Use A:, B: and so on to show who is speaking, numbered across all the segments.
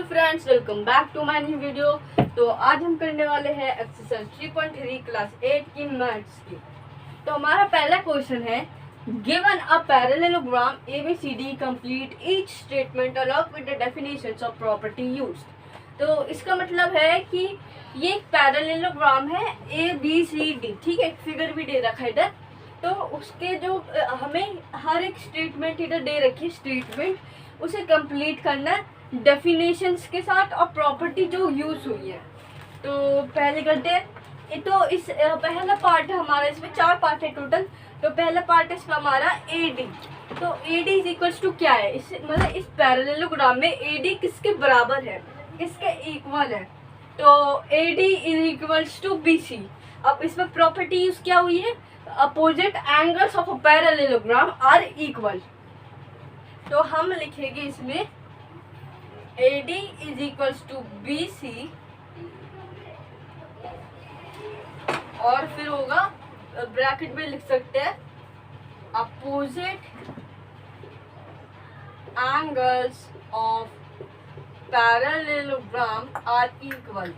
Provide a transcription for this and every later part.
A: Friends, welcome back to my new video. तो आज हम करने वाले हैं एक्सरसाइज 3.3 क्लास 8 की मैथ्स की। तो हमारा पहला क्वेश्चन है, given a parallelogram ABCD complete each statement along with the definitions of property used. तो इसका मतलब है कि ये एक पैरेललोग्राम है ABCD, ठीक है। फिगर भी दे रखा है इधर। तो उसके जो हमें हर एक स्टेटमेंट इधर दे रखी है, स्टेटमेंट उसे कंप्लीट करना है डेफिनेशंस के साथ और प्रॉपर्टी जो यूज हुई है। तो पहले करते हैं। तो इस पहला पार्ट है हमारा, इसमें 4 पार्ट है टोटल। तो पहला पार्ट है इसका हमारा AD। तो AD इज इक्वल्स टू क्या है, इस मतलब इस पैरेललोग्राम में AD किसके बराबर है, किसके इक्वल है। तो AD is equals to BC। अब इसमें प्रॉपर्टी यूज क्या हुई है, opposite angles of a parallelogram are equal. तो हम लिखेंगे इसमें AD is equals to BC और फिर होगा ब्रैकेट में लिख सकते हैं opposite angles of parallelogram are equal.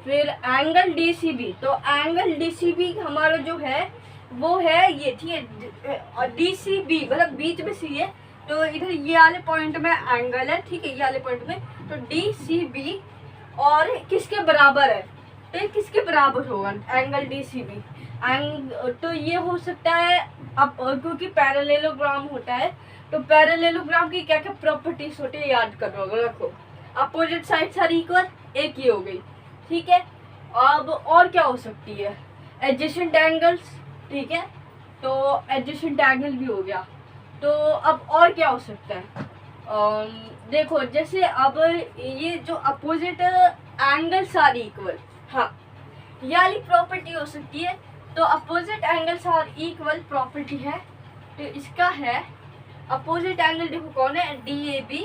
A: फिर एंगल DCB। तो एंगल DCB हमारा जो है वो है ये, ठीक है। और DCB मतलब बीच में C है, तो इधर ये वाले पॉइंट में एंगल है, ठीक है, ये वाले पॉइंट में। तो DCB और किसके बराबर है, तो ये किसके बराबर होगा एंगल DCB। तो ये हो सकता है अब क्योंकि पैरेललोग्राम होता है, तो पैरेललोग्राम की क्या क्या प्रॉपर्टीज होती है याद करो, रखो। अपोजिट साइड्स आर इक्वल, एक ही हो गई, ठीक है। अब और क्या हो सकती है, एडजेसेंट एंगल्स, ठीक है। तो एडजेसेंट एंगल भी हो गया। तो अब और क्या हो सकता है, देखो जैसे अब ये जो अपोजिट एंगल्स आर इक्वल, हाँ ये वाली प्रॉपर्टी हो सकती है। तो opposite angles are equal property है, तो इसका है अपोजिट एंगल, देखो कौन है, DAB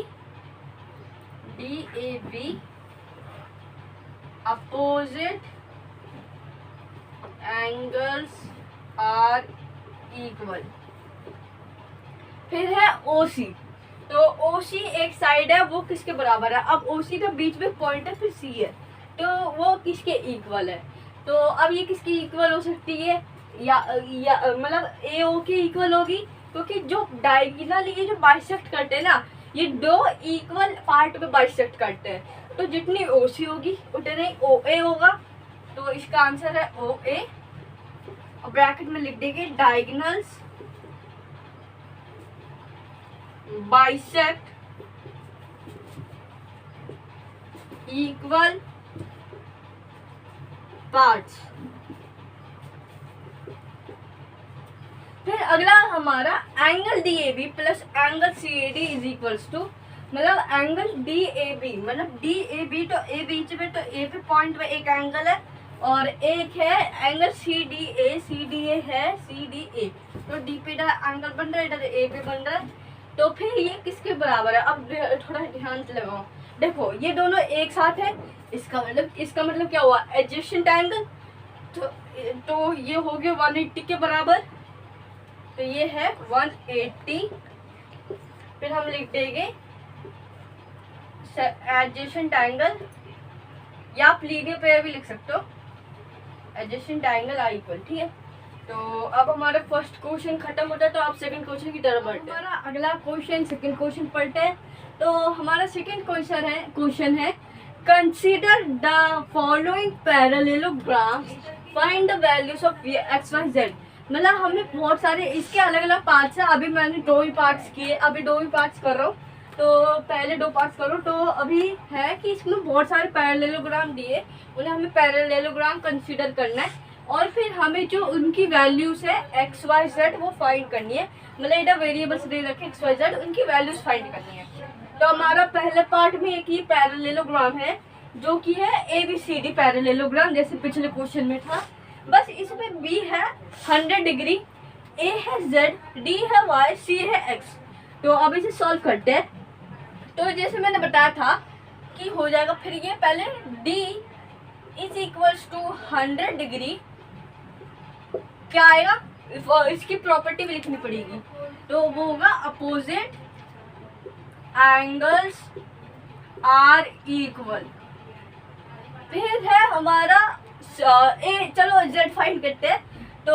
A: opposite angles are equal. फिर है OC। तो OC एक साइड है, वो किसके बराबर है, अब OC का बीच में पॉइंट है, फिर C है, तो वो किसके इक्वल है। तो अब ये किसकी इक्वल हो सकती है, या मतलब AO के इक्वल होगी, क्योंकि जो डायगोनल ये जो बाइसेक्ट करते हैं ना, ये दो इक्वल पार्ट में बाइसेक्ट करते हैं। तो जितनी OC होगी उतने ही OA होगा। तो इसका आंसर है OA। और ब्रैकेट में लिख देंगे डायगोनल्स बाइसेक्ट इक्वल पार्ट्स। फिर अगला हमारा angle DAB plus angle CAD is equals to, मतलब एंगल DAB मतलब DAB तो A बीच में, तो A पे पॉइंट में एक एंगल है, और एक है एंगल CDA है CDA। तो D पे इधर एंगल बन रहा है, इधर A पे बन रहा है। तो फिर ये किसके बराबर है, अब थोड़ा ध्यान से लगाओ। देखो ये दोनों एक साथ है, इसका मतलब क्या हुआ, एडजेसेंट एंगल। तो ये हो गया 180 के बराबर, तो ये है 180। फिर हम लिख देंगे एडजेसेंट एंगल, या आप लीनियर पेयर भी लिख सकते हो, एडजेसेंट एंगल आई इक्वल, ठीक है। तो अब हमारा फर्स्ट क्वेश्चन खत्म होता है, तो आप सेकंड क्वेश्चन की तरफ बढ़ते हैं। हमारा अगला क्वेश्चन सेकंड क्वेश्चन पढ़ते हैं। तो हमारा सेकंड क्वेश्चन है consider the following parallelograms, find the values of XYZ। मतलब हमें बहुत सारे इसके अलग अलग पार्ट्स हैं। अभी मैंने 2 ही पार्ट्स किए, अभी 2 ही पार्ट्स कर रहा हूँ। तो पहले 2 पार्ट्स करो। तो अभी है कि इसमें बहुत सारे पैरेललोग्राम दिए, उन्हें हमें पैरेललोग्राम कंसीडर करना है, और फिर हमें जो उनकी वैल्यूज है XYZ वो फाइंड करनी है। मतलब इधर वेरिएबल्स दे रखे XYZ, उनकी वैल्यूज फाइंड करनी है। तो हमारा पहले पार्ट में एक ही पैरेललोग्राम है जो कि है ABCD पैरेललोग्राम, जैसे पिछले क्वेश्चन में था। बस इसमें B है 100 डिग्री, A है Z, D है Y, C है X। तो अब इसे सॉल्व करते हैं। तो जैसे मैंने बताया था कि हो जाएगा, फिर ये पहले D is equals to 100 degree क्या आएगा, इसकी प्रॉपर्टी भी लिखनी पड़ेगी। तो वो होगा अपोजिट एंगल्स आर इक्वल। फिर है हमारा चलो z फाइंड करते हैं। तो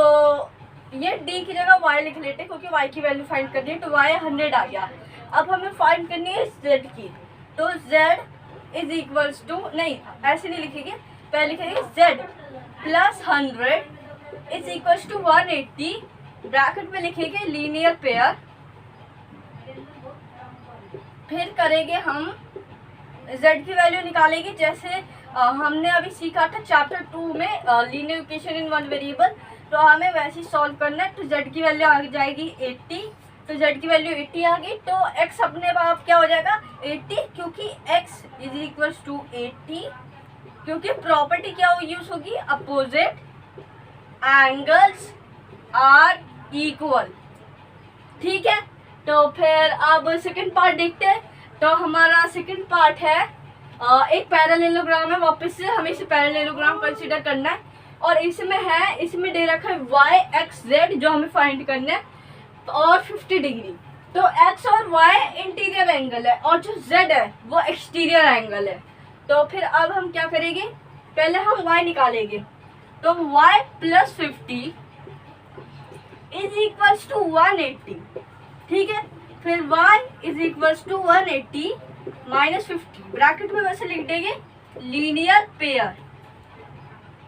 A: ये d की जगह y लिख लेते हैं क्योंकि y की वैल्यू फाइंड करनी है। तो y 100 आ गया। अब हमें फाइंड करनी है z की। तो z इज इक्वल्स टू, नहीं ऐसे नहीं लिखेंगे, पहले लिखेंगे z plus 100 is equals to 180, bracket में लिखेंगे लीनियर पेयर। फिर करेंगे हम z की वैल्यू निकालेंगे, जैसे हमने अभी सीखा था चैप्टर 2 में linear equation in one variable. तो हमें वैसे ही सॉल्व करना है। तो z की वैल्यू आ जाएगी 80। तो z की वैल्यू 80 आ गई। तो x अपने आप क्या हो जाएगा 80, क्योंकि x इज इक्वल टू 80, क्योंकि प्रॉपर्टी क्या यूज होगी, अपोजिट एंगल्स आर इक्वल। ठीक है। तो फिर अब सेकंड पार्ट देखते हैं। तो हमारा सेकंड पार्ट है एक पैरेललोग्राम है। वापस से हमें इसे पैरेललोग्राम कंसीडर करना है और इसमें दे रखा है y x z जो हमें फाइंड करना है और 50 डिग्री। तो x और y इंटीरियर एंगल है और जो z है वो एक्सटीरियर एंगल है। तो फिर अब हम क्या करेंगे, पहले हम y निकालेंगे। तो y plus 50 is equals to 180। ठीक है। फिर y is equals to 180 minus 50, bracket में वैसे लिख देंगे लीनियर पेयर।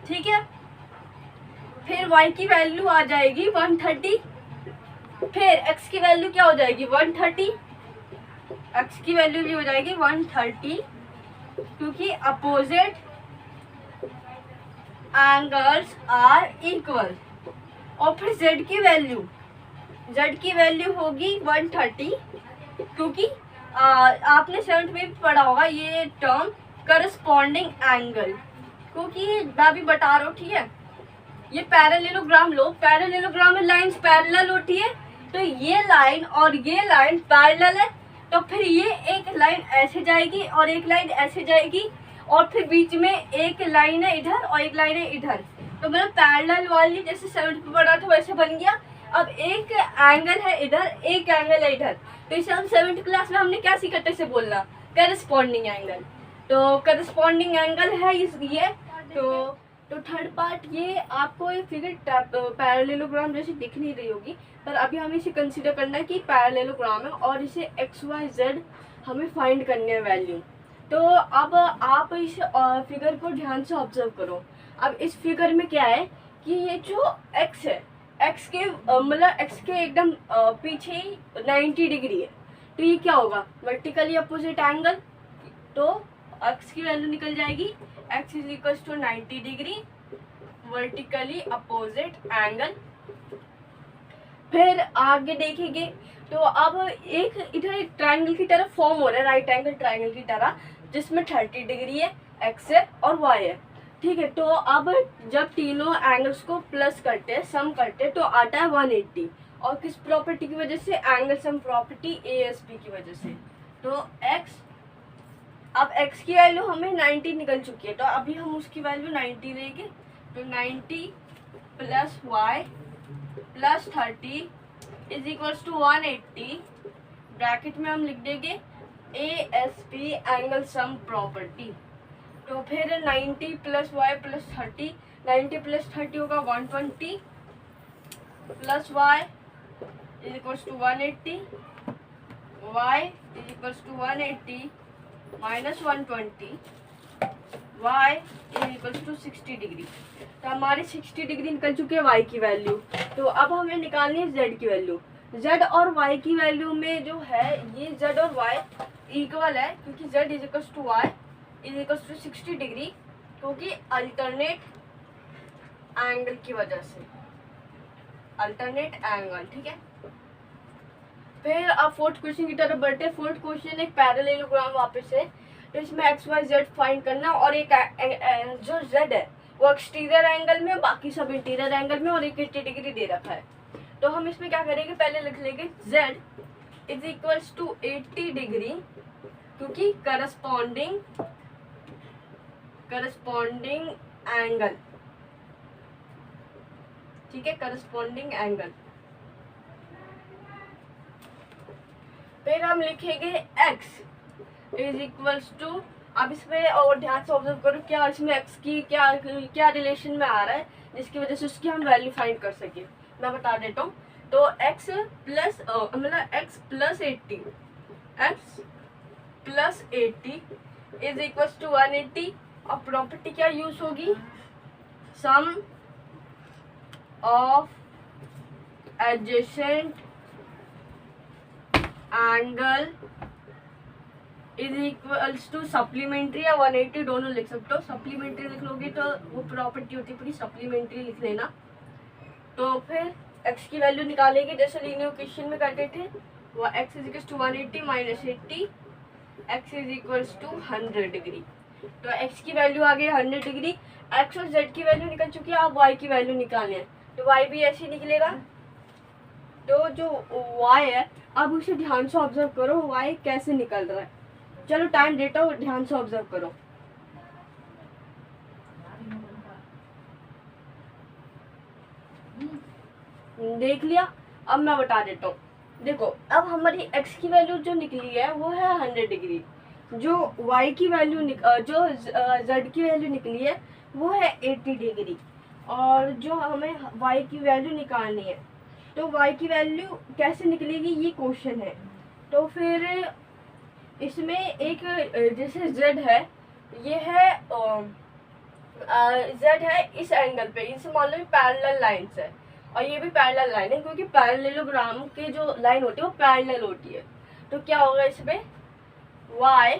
A: ठीक है। फिर y की वैल्यू आ जाएगी 130। फिर x की वैल्यू क्या हो जाएगी 130, x की वैल्यू भी हो जाएगी 130, क्योंकि अपोजिट एंगल्स आर इक्वल। और फिर z की वैल्यू होगी 130, क्योंकि आपने 7th में भी पढ़ा होगा ये टर्म करस्पॉन्डिंग एंगल, क्योंकि मैं भी बता रहा हूँ। ठीक है। ये पैरेललोग्राम लो, पैरेललोग्राम में लाइंस पैरेलल होती है। तो ये लाइन और ये लाइन पैरेलल है। तो फिर ये एक लाइन ऐसे जाएगी और एक लाइन ऐसे जाएगी और फिर बीच में एक लाइन है इधर और एक लाइन है इधर। तो मतलब पैरेलल वाली जैसे 7th में पढ़ा था वैसे बन गया। अब एक एंगल है इधर, एक एंगल है इधर। तो इसे हम 7th क्लास में हमने क्या सीखा था, इसे बोलना करस्पॉन्डिंग एंगल। तो करस्पॉन्डिंग एंगल है ये। तो थर्ड पार्ट ये आपको ये फिगर पैरेललोग्राम जैसी दिख नहीं रही होगी, पर अभी हमें इसे कंसीडर करना है कि पैरेललोग्राम है और इसे एक्स वाई जेड हमें फाइंड करने हैं वैल्यू। तो अब आप इस फिगर को ध्यान से ऑब्जर्व करो। अब इस फिगर में क्या है कि ये जो एक्स है, एक्स के मतलब एक्स के एकदम पीछे ही 90 डिग्री है। तो ये क्या होगा, वर्टिकली अपोजिट एंगल। तो एक्स की वैल्यू निकल जाएगी x is equal to 90 degree vertically opposite angle. फिर आगे देखेंगे तो अब एक इधर एक ट्रायंगल की तरह फॉर्म हो रहा है, राइट एंगल ट्रायंगल की तरह, जिसमें 30 डिग्री है, x है और y है। ठीक है। तो अब जब तीनों एंगल्स को प्लस करते हैं, सम करते हैं, तो आता है 180। और किस प्रॉपर्टी की वजह से, एंगल सम प्रॉपर्टी ASP की वजह से। तो अब x की वैल्यू हमें 90 निकल चुकी है। तो अभी हम उसकी वैल्यू 90 लेंगे। तो 90 plus y plus 30 is equals to 180, bracket में हम लिख देंगे ASP एंगल सम प्रॉपर्टी। तो फिर 90 प्लस y प्लस 30, 90 प्लस 30 होगा 120 plus y is equals to 180, y is equals to 180 minus 120, y is equals to 60 degree. तो हमारी 60 डिग्री निकल चुकी है y की वैल्यू। तो अब हमें निकालनी है z की वैल्यू। z और y की वैल्यू में जो है ये z और y इक्वल है, क्योंकि z is equals to y is equals to 60 degree, क्योंकि अल्टरनेट एंगल की वजह से, अल्टरनेट एंगल। ठीक है। फिर अब फोर्थ क्वेश्चन की तरफ बढ़ते हैं। फोर्थ क्वेश्चन एक पैरेललोग्राम वापस है। तो इसमें एक्स वाई जेड फाइंड करना और एक जो जेड है वो एक्सटीरियर एंगल में, बाकी सब इंटीरियर एंगल में, और एक 80 डिग्री दे रखा है। तो हम इसमें क्या करेंगे, पहले लिख लेंगे z is equals to 80 degree, क्योंकि करस्पॉन्डिंग एंगल। ठीक है, करस्पॉन्डिंग एंगल। फिर हम लिखेंगे x इज इक्वल्स टू, अब इसमें और ध्यान से ऑब्जर्व करो क्या इसमें x की क्या क्या रिलेशन में आ रहा है जिसकी वजह से उसकी हम वैल्यू फाइंड कर सके। मैं बता देता हूँ। तो x प्लस मतलब x plus 80 is equals to 180। और प्रॉपर्टी क्या यूज होगी, sum of adjacent angle is equals to supplementary या 180 दोनों लिख सकते हो। सप्लीमेंट्री लिख लोगे तो वो प्रॉपर्टी होती है पूरी, सप्लीमेंट्री लिख लेना। तो फिर x की वैल्यू निकालेंगे जैसे लीनियर इक्वेशन में करते थे, वो x is equals to 180 minus 80, x is equals to 100 degree. तो x की वैल्यू आ गई 100 डिग्री। x और z की वैल्यू निकल चुकी है, अब y की वैल्यू निकालनी है। तो y भी ऐसे निकलेगा। तो जो y है अब उसे ध्यान से ऑब्जर्व करो y कैसे निकल रहा है। चलो टाइम देता हूँ, ध्यान से ऑब्जर्व करो। देख लिया, अब मैं बता देता हूँ। देखो अब हमारी x की वैल्यू जो निकली है वो है 100 डिग्री, जो y की वैल्यू जो z की वैल्यू निकली है वो है 80 डिग्री, और जो हमें y की वैल्यू निकालनी है तो y की वैल्यू कैसे निकलेगी ये क्वेश्चन है। तो फिर इसमें एक जैसे z है, ये है z है इस एंगल पे, इसे मान लो पैरेलल लाइंस है और ये भी पैरेलल लाइन है क्योंकि पैरेललोग्राम के जो लाइन होती है वो पैरेलल होती है। तो क्या होगा इसमें y,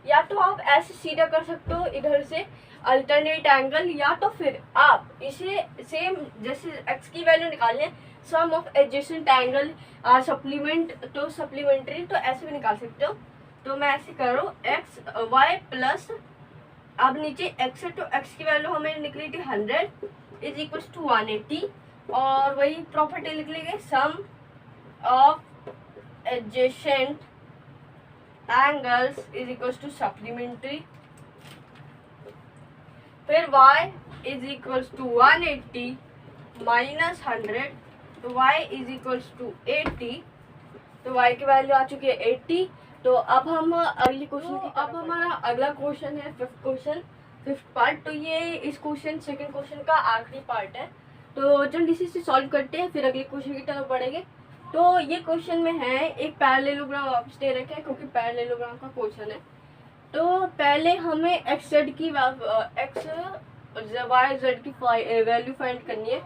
A: या तो आप ऐसे सीधा कर सकते हो इधर से अल्टरनेट एंगल, या तो फिर आप इसे सेम जैसे x की वैल्यू निकालने सम ऑफ एडजेसेंट एंगल सप्लीमेंट तो सप्लीमेंट्री, तो ऐसे भी निकाल सकते हो। तो मैं ऐसे कर रहा हूँ x y प्लस, अब नीचे x है तो x की वैल्यू हमें निकली थी 100 इज इक्वल टू 180, और वही प्रॉपर्टी लिख लेंगे sum of adjacent angles is equal to supplementary. फिर y is equal to 180 minus 100, तो y इज इक्वल टू 80। तो y की वैल्यू आ चुकी है 80। तो अब हम अगली क्वेश्चन की, अब हमारा अगला क्वेश्चन है फिफ्थ पार्ट। तो ये इस क्वेश्चन सेकंड क्वेश्चन का आखिरी पार्ट है। तो जल्दी से सॉल्व करते हैं फिर अगले क्वेश्चन की तरफ बढ़ेंगे। तो ये क्वेश्चन में है एक पैरेललोग्राम वापस दे रखा है क्योंकि पैरेललोग्राम का क्वेश्चन है। तो पहले हमें एक्स जेड की वाई जेड की वैल्यू फाइंड करनी है।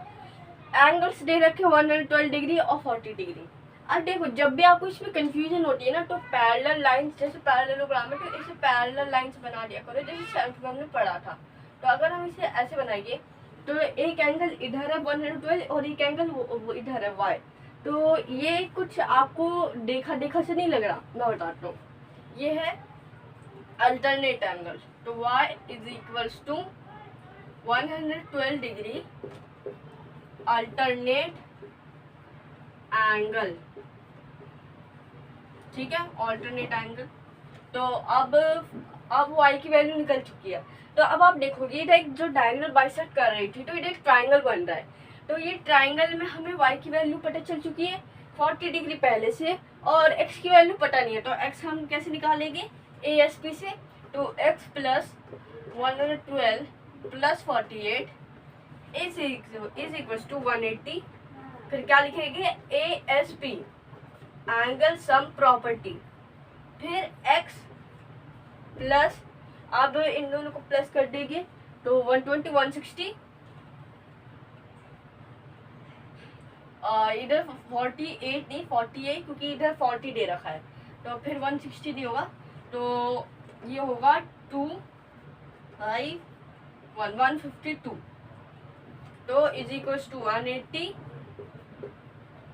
A: एंगल्स दे रखे 112 डिग्री और 40 डिग्री। अब देखो जब भी आपको इसमें कंफ्यूजन होती है ना तो पैरेलल लाइंस, जैसे पैरेललोग्राम है तो इसे पैरेलल लाइंस बना दिया करो जैसे सेवंथ में हमने पढ़ा था। तो अगर हम इसे ऐसे बनाएंगे तो एक एंगल इधर है 112 और एक एंगल वो इधर है y। तो ये कुछ आपको देखा देखा से नहीं लग रहा, मैं बताता हूँ। ये है अल्टरनेट एंगल, तो y is equals to 112 degree alternate angle, ठीक है, ऑल्टरनेट एंगल। तो अब y की वैल्यू निकल चुकी है। तो अब आप देखोगे इधर एक जो डायगोनल बाइसेक्ट कर रही थी तो इधर एक ट्राइंगल बन रहा है। तो ये ट्राइंगल में हमें y की वैल्यू पता चल चुकी है 40 डिग्री पहले से, और x की वैल्यू पता नहीं है। तो x हम कैसे निकालेंगे ASP से, तो x plus 112 plus 48 is equal to 180। फिर क्या लिखेंगे ASP एंगल सम प्रॉपर्टी, फिर x प्लस, अब इन दोनों को प्लस कर देंगे तो 120 160, इधर 48 नहीं 48 क्योंकि इधर 40 दे रखा है, तो फिर 160 नहीं होगा, तो ये होगा 152। तो इज इक्वल टू 180,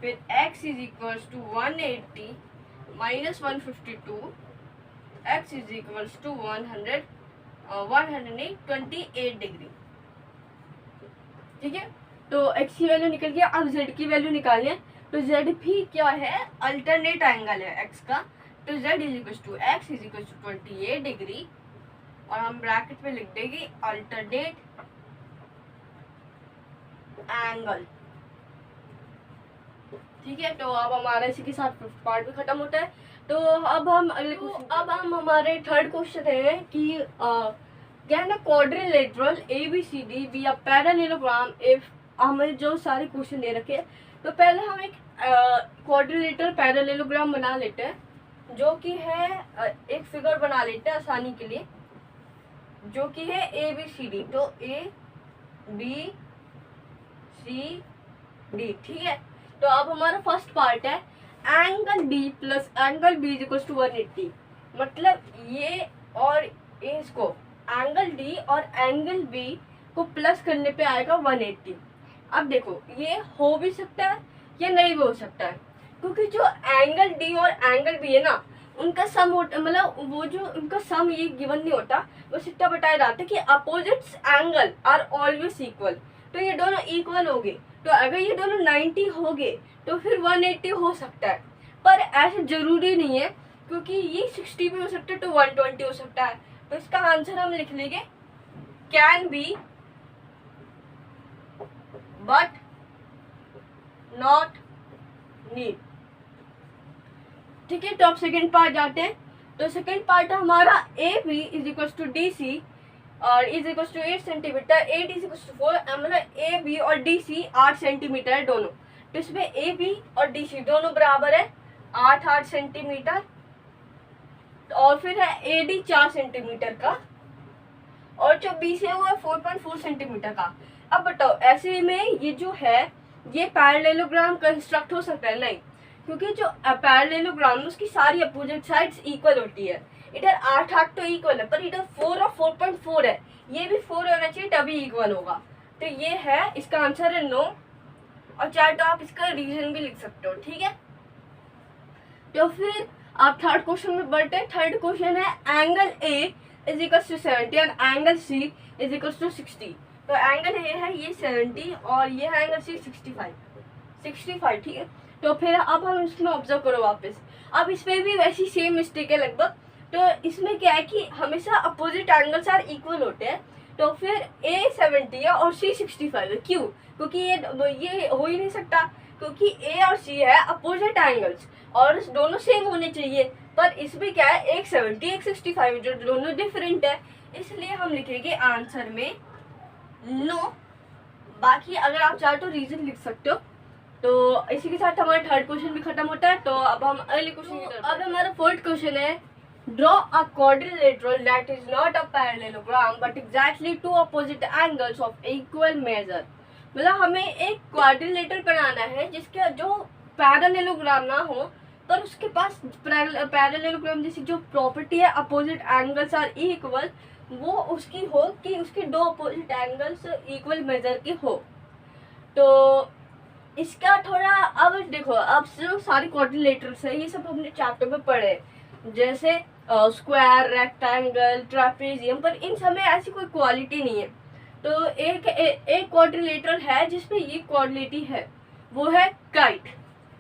A: फिर x is equal to 180 minus 152, x is equal to 128 degree, ठीक है। तो x की वैल्यू निकल गया। अब z की वैल्यू निकालनी है, तो z भी क्या है अल्टरनेट एंगल है x का, तो z is equal to x is equal to 28 degree, और हम ब्रैकेट में लिख देंगे अल्टरनेट एंगल, ठीक है, तो अब हमारा इसी के साथ फिफ्थ पार्ट भी खत्म होता है। तो अब हम अब हम हमारे थर्ड क्वेश्चन है कि क्या है ना, quadrilateral ABCD be a parallelogram if, हमें जो सारे क्वेश्चन दे रखे हैं। तो पहले हम एक क्वाड्रिलेटरल पैरेललोग्राम बना लेते हैं, जो कि है एक फिगर बना लेते हैं आसानी के लिए, जो कि है ABCD। तो ABCD, ठीक है। तो अब हमारा फर्स्ट पार्ट है angle D plus angle B equal to 180। मतलब ये और इसको एंगल D और एंगल B को प्लस करने पे आएगा 180। अब देखो ये हो भी सकता है या नहीं भी हो सकता है, क्योंकि जो एंगल D और एंगल B है ना, उनका सम होता, मतलब वो जो उनका सम ये गिवन नहीं होता, बस इतना बताया जाता है कि opposites angle are always equal. तो ये दोनों इक्वल हो गए, तो अगर ये दोनों 90 हो गए तो फिर 180 हो सकता है, पर ऐसे जरूरी नहीं है, क्योंकि ये 60 भी हो सकता है तो 120 हो सकता है। तो इसका आंसर हम लिख लेंगे can be but not need. ठीक है, तो अब सेकेंड पार्ट जाते हैं। तो सेकेंड पार्ट हमारा AB is equal to DC और is equal to 8 centimetre, 8 is equal to 4, मतलब AB और DC 8 सेंटीमीटर है दोनों। तो इसमें AB और DC दोनों बराबर है 8 सेंटीमीटर, और फिर है AD 4 सेंटीमीटर का, और जो BC है वो है 4.4 सेंटीमीटर का। अब बताओ ऐसे में ये जो है ये पैरेललोग्राम कंस्ट्रक्ट हो सकता है? नहीं, क्योंकि जो पैरेललोग्राम है उसकी सारी अपोजिट साइड्स इक्वल होती है। इधर 8 तो इक्वल है, पर इधर 4 और 4.4 है, ये भी 4 होना चाहिए तभी इक्वल होगा। तो ये है, इसका आंसर है नो, और चाहे तो आप इसका रीजन भी लिख सकते हो। ठीक है, तो फिर आप थर्ड क्वेश्चन में बढ़ते हैं। थर्ड क्वेश्चन है angle A is equal to 70 और angle C is equal to 60। तो एंगल A है ये 70 और ये है एंगल C 65। ठीक है, तो फिर अब हम इसमें ऑब्जर्व करो वापस। अब इसमें भी वैसी सेम मिस्टेक है लगभग। तो इसमें क्या है कि हमेशा अपोजिट एंगल्स आर इक्वल होते हैं। तो फिर A 70 है और C 65 है। क्यों? क्योंकि ये हो ही नहीं सकता, क्योंकि A और C है अपोजिट एंगल्स और दोनों सेम होने चाहिए। पर इसमें क्या है, एक 70 एक 65 जो दोनों डिफरेंट है, इसलिए हम लिखेंगे आंसर में नो। बाकी अगर आप चाहे तो रीजन लिख सकते हो। तो इसी के साथ हमारा थर्ड क्वेश्चन भी खत्म होता है। तो अब हम अगले क्वेश्चन की तरफ। अब हमारा फोर्थ क्वेश्चन है draw a quadrilateral that is not a parallelogram but exactly two opposite angles of equal measure. मतलब हमें एक क्वाड्रिलेटरल बनाना है जिसके जो पैरेललोग्राम ना हो, पर उसके पास पैरेललोग्राम जैसी जो प्रॉपर्टी है अपोजिट एंगल्स आर इक्वल, वो उसकी हो कि उसके दो अपोजिट एंगल्स इक्वल मेजर के हो। तो इसका थोड़ा, अब देखो, अब जो सारे क्वाड्रिलेटरल्स है ये सब हमने चैप्टर में पढ़े, जैसे स्क्वायर, रेक्टेंगल, ट्रापेजियम, पर इन सब में ऐसी कोई क्वालिटी नहीं है। तो एक क्वाड्रिलेटरल है जिसमें ये क्वालिटी है, वो है काइट।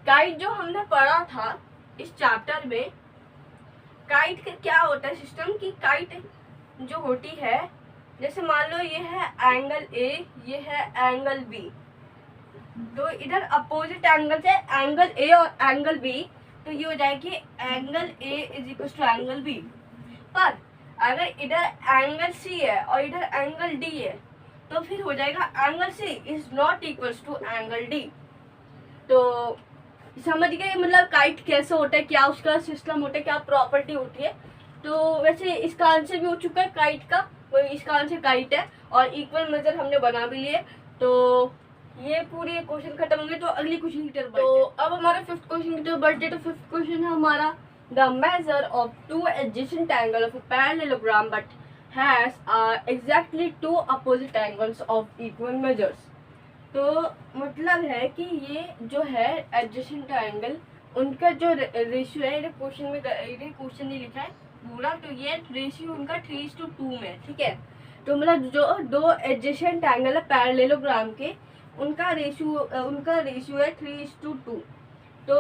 A: काइट जो हमने पढ़ा था इस चैप्टर में, काइट का क्या होता है सिस्टम की, काइट जो होती है, जैसे मान लो ये है एंगल A, ये है एंगल B, तो इधर अपोजिट एंगल है एंगल A और एंगल B, तो ये हो जाएगी angle A is equal to angle B। पर अगर इधर एंगल C है और इधर एंगल D है, तो फिर हो जाएगा angle C is not equal to angle D। तो समझ गए मतलब काइट कैसे होता है, क्या उसका सिस्टम होता है, क्या प्रॉपर्टी होती है। तो वैसे इसका आंसर भी हो चुका है काइट का, वो इसका आंसर काइट है और इक्वल मेजर हमने बना भी लिए। तो ये पूरी क्वेश्चन खत्म होंगे। तो अगली क्वेश्चन की तरफ तो अब हमारा फिफ्थ क्वेश्चन की तरफ बढ़ते। तो फिफ्थ क्वेश्चन है हमारा the measure of two adjacent angle of a parallelogram but has exactly two opposite angles of equal measures. तो मतलब है कि ये जो है एडजेसेंट एंगल, उनका जो रेशियो है, ये क्वेश्चन नहीं लिखा है पूरा, तो ये रेशियो उनका 3:2 में है। ठीक है, तो मतलब जो दो एडजेसेंट एंगल है पैरेललोग्राम के, उनका रेशियो है 3:2। तो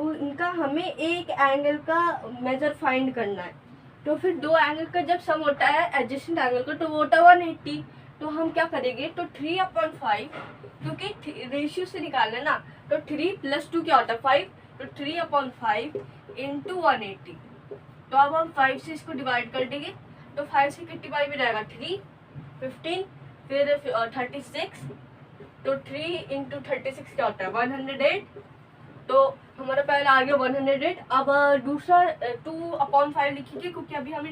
A: उनका हमें एक एंगल का मेजर फाइंड करना है। तो फिर दो एंगल का जब सम होता है एडजेसेंट एंगल का, तो वो होता है 180। तो हम क्या करेंगे, तो 3/5, क्योंकि रेशियो से निकालना है ना, तो 3 + 2 क्या होता है 5, तो 3/5 × 180। तो अब हम 5 से इसको डिवाइड कर देंगे, तो 5 से कितनी बार में जाएगा 3, 15, फिर 36, तो 3 × 36 क्या होता है 108। तो हमारा पहला आ गया 108। अब दूसरा 2/5 लिखेंगे, क्योंकि अभी हमें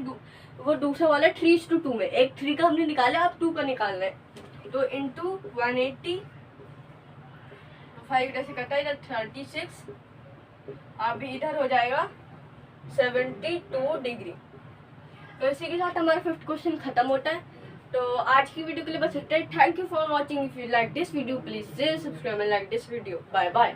A: वो दूसरा वाला 3:2 में, एक 3 का हमने निकाला, अब 2 का निकालना है। तो इंटू 180, 5 इधर से कटा, इधर 36, अभी इधर हो जाएगा 72 डिग्री। तो इसी के साथ हमारा 5th क्वेश्चन खत्म होता है। तो आज की वीडियो के लिए बस इतना ही। Thank you for watching. If you like this video please share, subscribe and like this video. Bye bye.